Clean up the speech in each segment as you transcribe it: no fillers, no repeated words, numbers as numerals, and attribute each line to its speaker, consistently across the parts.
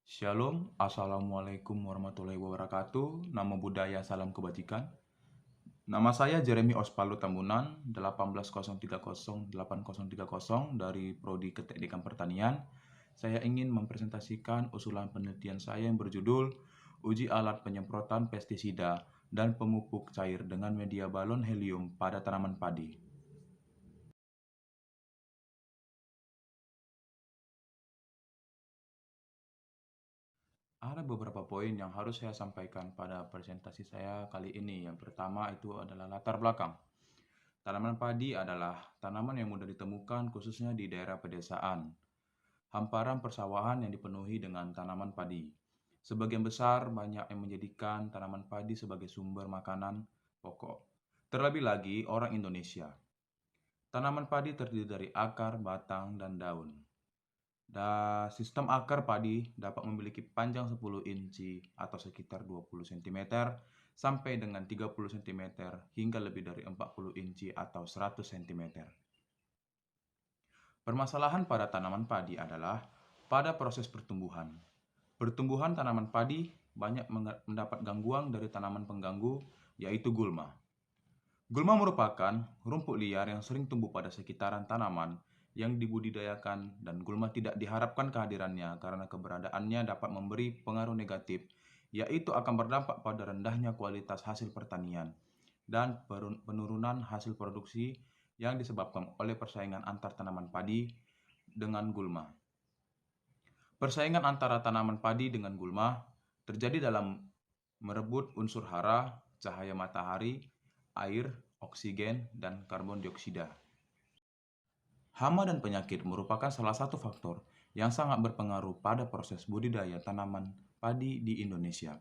Speaker 1: Shalom, Assalamualaikum warahmatullahi wabarakatuh. Namo Buddhaya, salam kebajikan. Nama saya Jeremy Osvaldo Tambunan, 180308030 dari Prodi Keteknikan Pertanian. Saya ingin mempresentasikan usulan penelitian saya yang berjudul Uji alat penyemprotan pestisida dan pemupuk cair dengan media balon helium pada tanaman padi. Ada beberapa poin yang harus saya sampaikan pada presentasi saya kali ini. Yang pertama itu adalah latar belakang. Tanaman padi adalah tanaman yang mudah ditemukan khususnya di daerah pedesaan. Hamparan persawahan yang dipenuhi dengan tanaman padi. Sebagian besar banyak yang menjadikan tanaman padi sebagai sumber makanan pokok. Terlebih lagi orang Indonesia. Tanaman padi terdiri dari akar, batang, dan daun. Sistem akar padi dapat memiliki panjang 10 inci atau sekitar 20 cm sampai dengan 30 cm hingga lebih dari 40 inci atau 100 cm. Permasalahan pada tanaman padi adalah pada proses pertumbuhan. Pertumbuhan tanaman padi banyak mendapat gangguan dari tanaman pengganggu, yaitu gulma. Gulma merupakan rumput liar yang sering tumbuh pada sekitaran tanaman yang dibudidayakan, dan gulma tidak diharapkan kehadirannya karena keberadaannya dapat memberi pengaruh negatif, yaitu akan berdampak pada rendahnya kualitas hasil pertanian dan penurunan hasil produksi yang disebabkan oleh persaingan antar tanaman padi dengan gulma. Persaingan antara tanaman padi dengan gulma terjadi dalam merebut unsur hara, cahaya matahari, air, oksigen, dan karbon dioksida. Hama dan penyakit merupakan salah satu faktor yang sangat berpengaruh pada proses budidaya tanaman padi di Indonesia.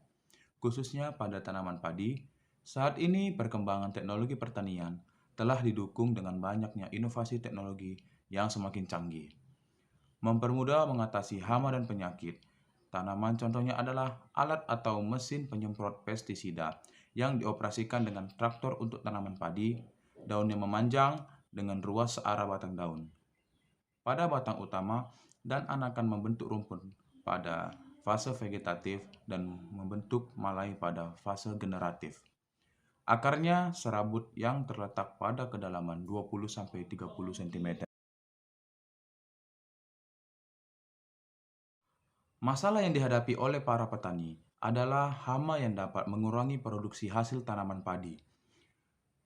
Speaker 1: Khususnya pada tanaman padi, saat ini perkembangan teknologi pertanian telah didukung dengan banyaknya inovasi teknologi yang semakin canggih. Mempermudah mengatasi hama dan penyakit, tanaman contohnya adalah alat atau mesin penyemprot pestisida yang dioperasikan dengan traktor untuk tanaman padi. Daunnya memanjang dengan ruas searah batang daun pada batang utama dan anakan membentuk rumput pada fase vegetatif dan membentuk malai pada fase generatif. Akarnya serabut yang terletak pada kedalaman 20-30 cm. Masalah yang dihadapi oleh para petani adalah hama yang dapat mengurangi produksi hasil tanaman padi.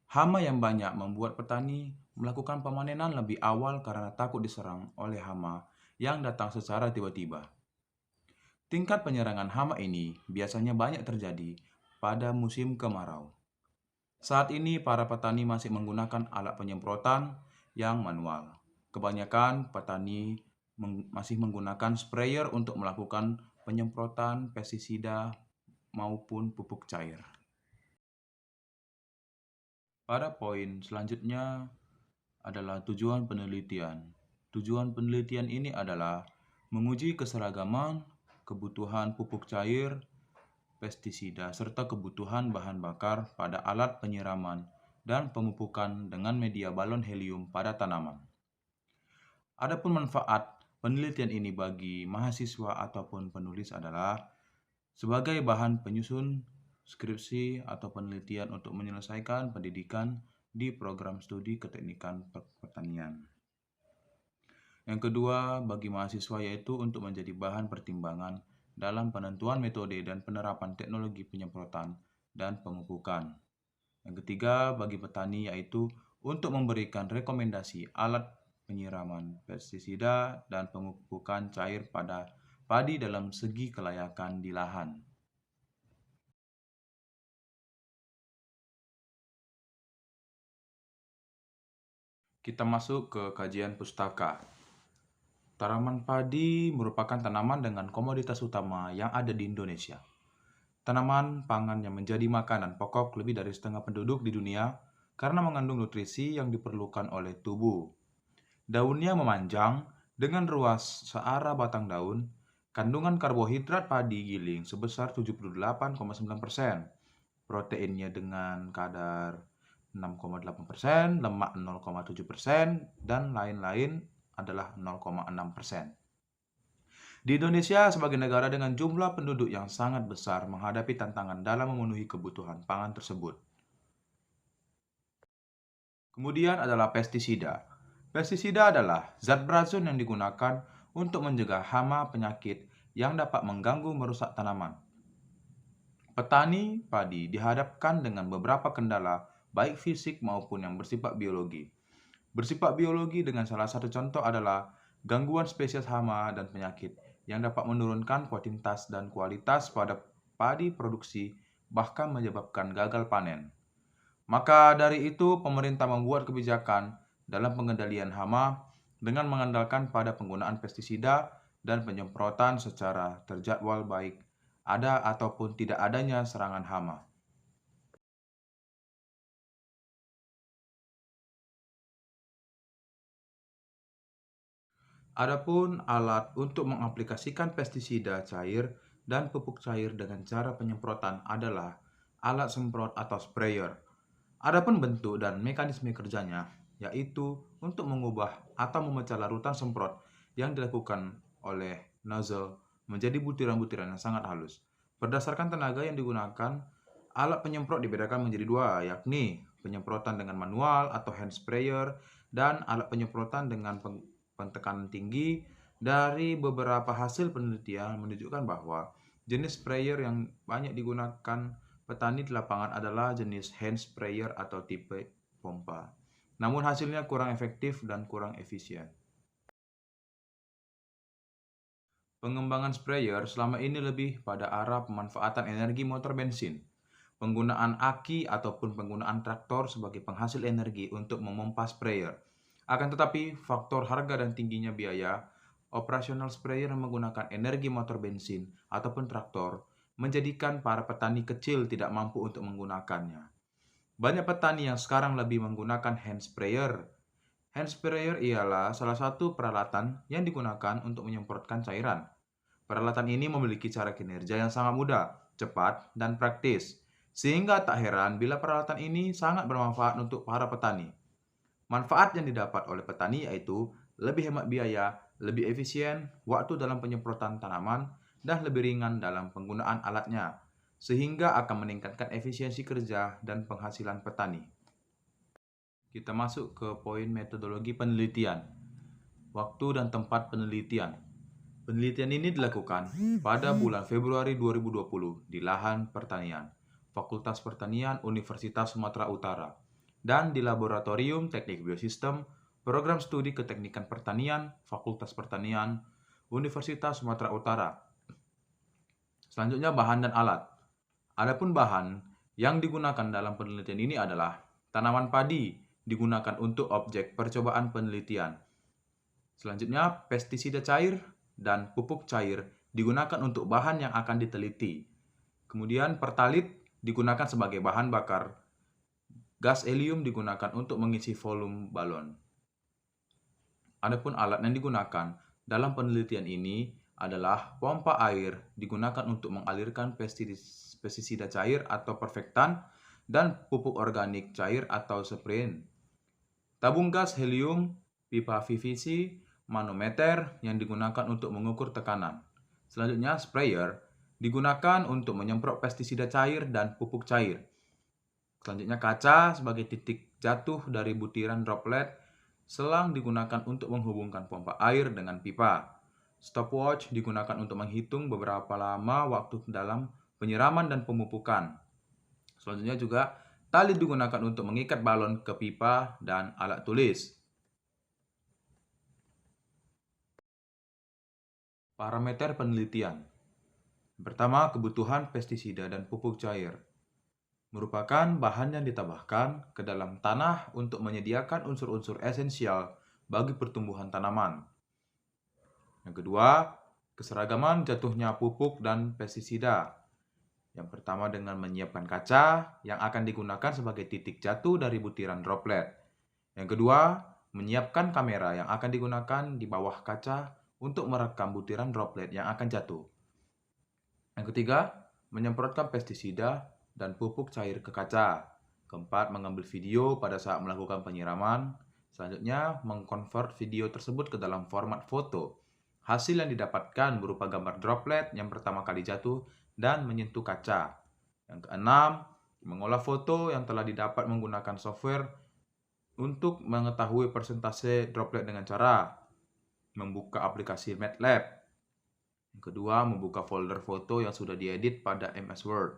Speaker 1: Hama yang banyak membuat petani melakukan pemanenan lebih awal karena takut diserang oleh hama yang datang secara tiba-tiba. Tingkat penyerangan hama ini biasanya banyak terjadi pada musim kemarau. Saat ini para petani masih menggunakan alat penyemprotan yang manual. Kebanyakan petani masih menggunakan sprayer untuk melakukan penyemprotan pestisida maupun pupuk cair. Pada poin selanjutnya adalah tujuan penelitian. Tujuan penelitian ini adalah menguji keseragaman, kebutuhan pupuk cair, pestisida, serta kebutuhan bahan bakar pada alat penyiraman dan pemupukan dengan media balon helium pada tanaman. Adapun manfaat penelitian ini bagi mahasiswa ataupun penulis adalah sebagai bahan penyusun skripsi atau penelitian untuk menyelesaikan pendidikan di program studi keteknikan pertanian. Yang kedua, bagi mahasiswa yaitu untuk menjadi bahan pertimbangan dalam penentuan metode dan penerapan teknologi penyemprotan dan pemupukan. Yang ketiga, bagi petani yaitu untuk memberikan rekomendasi alat penyiraman pestisida dan pemupukan cair pada padi dalam segi kelayakan di lahan. Kita masuk ke kajian pustaka. Tanaman padi merupakan tanaman dengan komoditas utama yang ada di Indonesia. Tanaman pangan yang menjadi makanan pokok lebih dari setengah penduduk di dunia karena mengandung nutrisi yang diperlukan oleh tubuh. Daunnya memanjang dengan ruas searah batang daun. Kandungan karbohidrat padi giling sebesar 78,9%. Proteinnya dengan kadar 6,8%, lemak 0,7%, dan lain-lain adalah 0,6%. Di Indonesia, sebagai negara dengan jumlah penduduk yang sangat besar, menghadapi tantangan dalam memenuhi kebutuhan pangan tersebut. Kemudian adalah pestisida. Pestisida adalah zat beracun yang digunakan untuk mencegah hama penyakit yang dapat mengganggu merusak tanaman. Petani padi dihadapkan dengan beberapa kendala, baik fisik maupun yang bersifat biologi. Bersifat biologi dengan salah satu contoh adalah gangguan spesies hama dan penyakit yang dapat menurunkan kuantitas dan kualitas pada padi produksi, bahkan menyebabkan gagal panen. Maka dari itu, pemerintah membuat kebijakan dalam pengendalian hama dengan mengandalkan pada penggunaan pestisida dan penyemprotan secara terjadwal baik ada ataupun tidak adanya serangan hama. Adapun alat untuk mengaplikasikan pestisida cair dan pupuk cair dengan cara penyemprotan adalah alat semprot atau sprayer. Adapun bentuk dan mekanisme kerjanya, yaitu untuk mengubah atau memecah larutan semprot yang dilakukan oleh nozzle menjadi butiran-butiran yang sangat halus. Berdasarkan tenaga yang digunakan, alat penyemprot dibedakan menjadi dua, yakni penyemprotan dengan manual atau hand sprayer dan alat penyemprotan dengan pentekanan tinggi. Dari beberapa hasil penelitian menunjukkan bahwa jenis sprayer yang banyak digunakan petani di lapangan adalah jenis hand sprayer atau tipe pompa. Namun hasilnya kurang efektif dan kurang efisien. Pengembangan sprayer selama ini lebih pada arah pemanfaatan energi motor bensin, penggunaan aki ataupun penggunaan traktor sebagai penghasil energi untuk memompa sprayer. Akan tetapi, faktor harga dan tingginya biaya, operasional sprayer yang menggunakan energi motor bensin ataupun traktor menjadikan para petani kecil tidak mampu untuk menggunakannya. Banyak petani yang sekarang lebih menggunakan hand sprayer. Hand sprayer ialah salah satu peralatan yang digunakan untuk menyemprotkan cairan. Peralatan ini memiliki cara kinerja yang sangat mudah, cepat, dan praktis, sehingga tak heran bila peralatan ini sangat bermanfaat untuk para petani. Manfaat yang didapat oleh petani yaitu lebih hemat biaya, lebih efisien, waktu dalam penyemprotan tanaman, dan lebih ringan dalam penggunaan alatnya, sehingga akan meningkatkan efisiensi kerja dan penghasilan petani. Kita masuk ke poin metodologi penelitian. Waktu dan tempat penelitian. Penelitian ini dilakukan pada bulan Februari 2020 di lahan pertanian, Fakultas Pertanian Universitas Sumatera Utara, dan di Laboratorium Teknik Biosistem, Program Studi Keteknikan Pertanian, Fakultas Pertanian, Universitas Sumatera Utara. Selanjutnya bahan dan alat. Adapun bahan yang digunakan dalam penelitian ini adalah tanaman padi digunakan untuk objek percobaan penelitian. Selanjutnya pestisida cair dan pupuk cair digunakan untuk bahan yang akan diteliti. Kemudian pertalit digunakan sebagai bahan bakar. Gas helium digunakan untuk mengisi volume balon. Adapun alat yang digunakan dalam penelitian ini adalah pompa air digunakan untuk mengalirkan pestisida cair atau perfektan dan pupuk organik cair atau sprayen. Tabung gas helium, pipa PVC, manometer yang digunakan untuk mengukur tekanan. Selanjutnya, sprayer digunakan untuk menyemprot pestisida cair dan pupuk cair. Selanjutnya, kaca sebagai titik jatuh dari butiran droplet. Selang digunakan untuk menghubungkan pompa air dengan pipa. Stopwatch digunakan untuk menghitung beberapa lama waktu dalam penyiraman dan pemupukan. Selanjutnya juga, tali digunakan untuk mengikat balon ke pipa dan alat tulis. Parameter penelitian. Pertama, kebutuhan pestisida dan pupuk cair. Merupakan bahan yang ditambahkan ke dalam tanah untuk menyediakan unsur-unsur esensial bagi pertumbuhan tanaman. Yang kedua, keseragaman jatuhnya pupuk dan pestisida. Yang pertama dengan menyiapkan kaca yang akan digunakan sebagai titik jatuh dari butiran droplet. Yang kedua, menyiapkan kamera yang akan digunakan di bawah kaca untuk merekam butiran droplet yang akan jatuh. Yang ketiga, menyemprotkan pestisida dan pupuk cair ke kaca. Keempat, mengambil video pada saat melakukan penyiraman. Selanjutnya, mengkonvert video tersebut ke dalam format foto. Hasil yang didapatkan berupa gambar droplet yang pertama kali jatuh dan menyentuh kaca. Yang keenam, mengolah foto yang telah didapat menggunakan software untuk mengetahui persentase droplet dengan cara membuka aplikasi MATLAB. Yang kedua, membuka folder foto yang sudah diedit pada MS Word.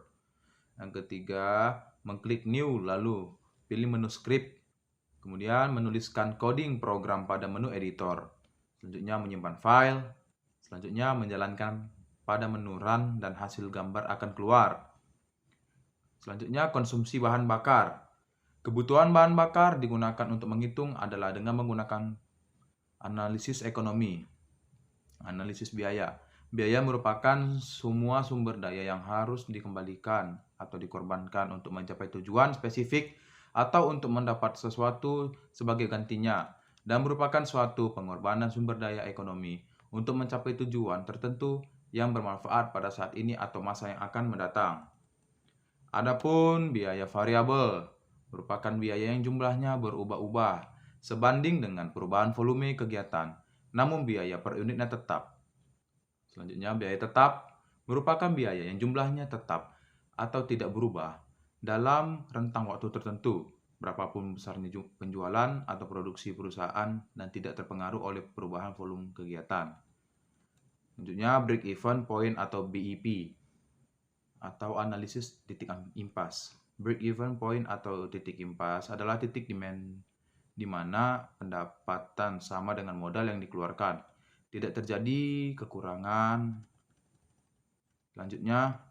Speaker 1: Yang ketiga, mengklik New lalu pilih menu script. Kemudian menuliskan coding program pada menu editor. Selanjutnya menyimpan file. Selanjutnya menjalankan pada menu run dan hasil gambar akan keluar. Selanjutnya konsumsi bahan bakar. Kebutuhan bahan bakar digunakan untuk menghitung adalah dengan menggunakan analisis ekonomi. Analisis biaya. Biaya merupakan semua sumber daya yang harus dikembalikan atau dikorbankan untuk mencapai tujuan spesifik atau untuk mendapat sesuatu sebagai gantinya, dan merupakan suatu pengorbanan sumber daya ekonomi untuk mencapai tujuan tertentu yang bermanfaat pada saat ini atau masa yang akan mendatang. Adapun biaya variabel merupakan biaya yang jumlahnya berubah-ubah sebanding dengan perubahan volume kegiatan, namun biaya per unitnya tetap. Selanjutnya, biaya tetap merupakan biaya yang jumlahnya tetap atau tidak berubah dalam rentang waktu tertentu, berapapun besarnya penjualan atau produksi perusahaan dan tidak terpengaruh oleh perubahan volume kegiatan. Selanjutnya, break even point atau BEP atau analisis titik impas. Break even point atau titik impas adalah titik di mana pendapatan sama dengan modal yang dikeluarkan. Tidak terjadi kekurangan. Selanjutnya,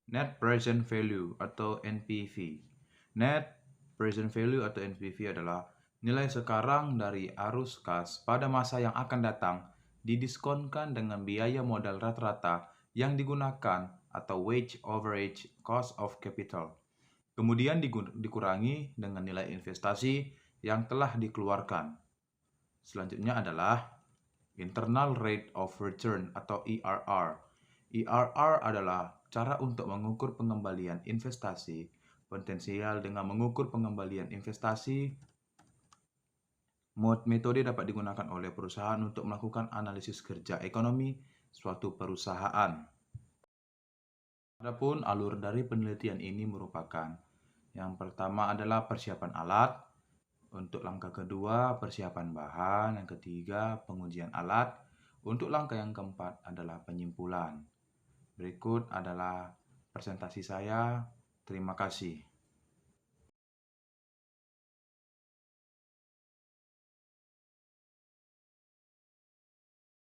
Speaker 1: Net Present Value atau NPV. Net Present Value atau NPV adalah nilai sekarang dari arus kas pada masa yang akan datang didiskonkan dengan biaya modal rata-rata yang digunakan atau weighted average cost of capital. Kemudian dikurangi dengan nilai investasi yang telah dikeluarkan. Selanjutnya adalah Internal Rate of Return atau IRR. IRR adalah cara untuk mengukur pengembalian investasi potensial dengan mengukur pengembalian investasi. Metode dapat digunakan oleh perusahaan untuk melakukan analisis kerja ekonomi suatu perusahaan. Adapun alur dari penelitian ini merupakan yang pertama adalah persiapan alat, untuk langkah kedua persiapan bahan, yang ketiga pengujian alat, untuk langkah yang keempat adalah penyimpulan. Berikut adalah presentasi saya. Terima kasih.